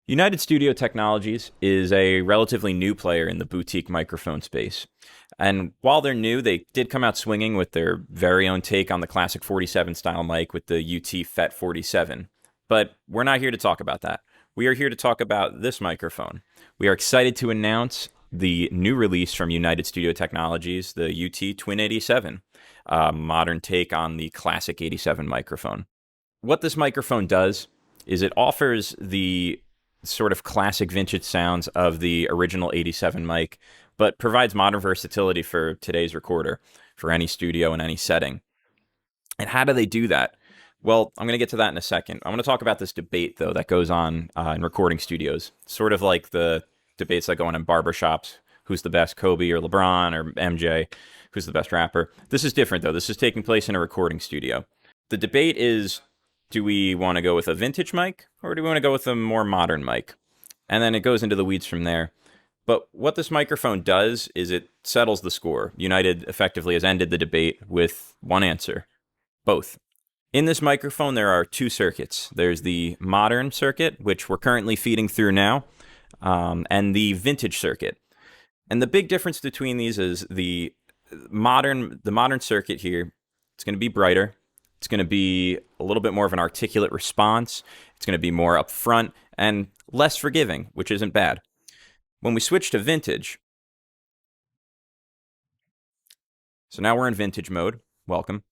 United Studio Technologies is a relatively new player in the boutique microphone space. And while they're new, they did come out swinging with their very own take on the classic 47 style mic with the UT 47. But we're not here to talk about that. We are here to talk about this microphone. We are excited to announce the new release from United Studio Technologies, the UT Twin87, a modern take on the classic 87 microphone. What this microphone does is it offers the sort of classic vintage sounds of the original 87 mic, but provides modern versatility for today's recorder, for any studio and any setting. And how do they do that? Well, I'm going to get to that in a second. I want to talk about this debate, though, that goes on in recording studios, sort of like the debates that go on in barbershops. Who's the best, Kobe or LeBron or MJ? Who's the best rapper? This is different, though. This is taking place in a recording studio. The debate is, do we want to go with a vintage mic or do we want to go with a more modern mic? And then it goes into the weeds from there. But what this microphone does is it settles the score. United effectively has ended the debate with one answer: both. In this microphone, there are two circuits. There's the modern circuit, which we're currently feeding through now, and the vintage circuit. And the big difference between these is the modern circuit here, it's going to be brighter. It's going to be a little bit more of an articulate response. It's going to be more upfront and less forgiving, which isn't bad. When we switch to vintage, so now we're in vintage mode. Welcome.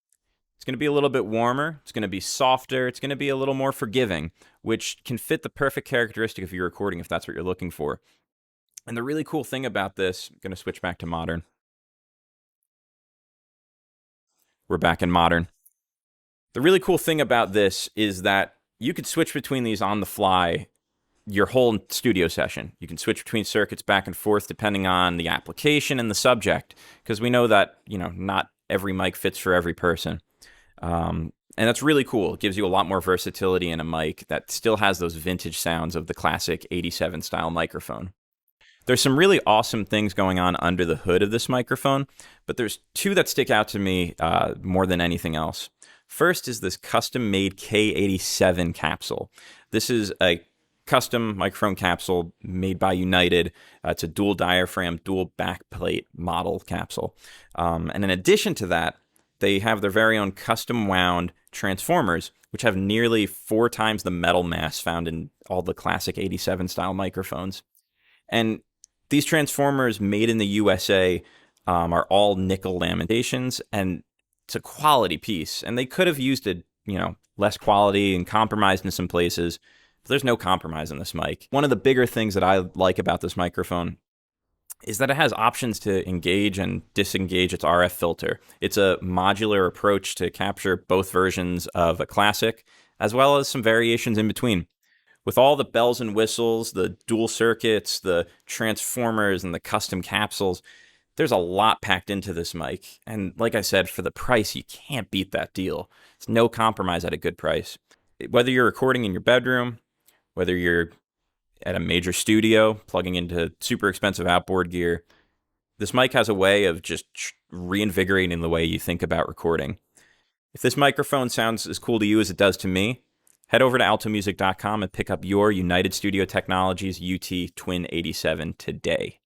It's going to be a little bit warmer. It's going to be softer. It's going to be a little more forgiving, which can fit the perfect characteristic of your recording if that's what you're looking for. And the really cool thing about this, I'm going to switch back to modern. We're back in modern. The really cool thing about this is that you could switch between these on the fly your whole studio session. You can switch between circuits back and forth depending on the application and the subject, because we know that, not every mic fits for every person. And that's really cool. It gives you a lot more versatility in a mic that still has those vintage sounds of the classic 87 style microphone. There's some really awesome things going on under the hood of this microphone, but there's two that stick out to me more than anything else. First is this custom-made K87 capsule. This is a custom microphone capsule made by United. It's a dual-diaphragm, dual backplate model capsule. And in addition to that, they have their very own custom-wound transformers, which have nearly 4 times the metal mass found in all the classic 87-style microphones. And these transformers made in the USA are all nickel laminations, and it's a quality piece. And they could have used it, less quality and compromised in some places. But there's no compromise in this mic. One of the bigger things that I like about this microphone is that it has options to engage and disengage its RF filter. It's a modular approach to capture both versions of a classic, as well as some variations in between. With all the bells and whistles, the dual circuits, the transformers, and the custom capsules, there's a lot packed into this mic. And like I said, for the price, you can't beat that deal. It's no compromise at a good price. Whether you're recording in your bedroom, whether you're at a major studio plugging into super expensive outboard gear, this mic has a way of just reinvigorating the way you think about recording. If this microphone sounds as cool to you as it does to me, head over to altomusic.com and pick up your United Studio Technologies UT Twin87 today.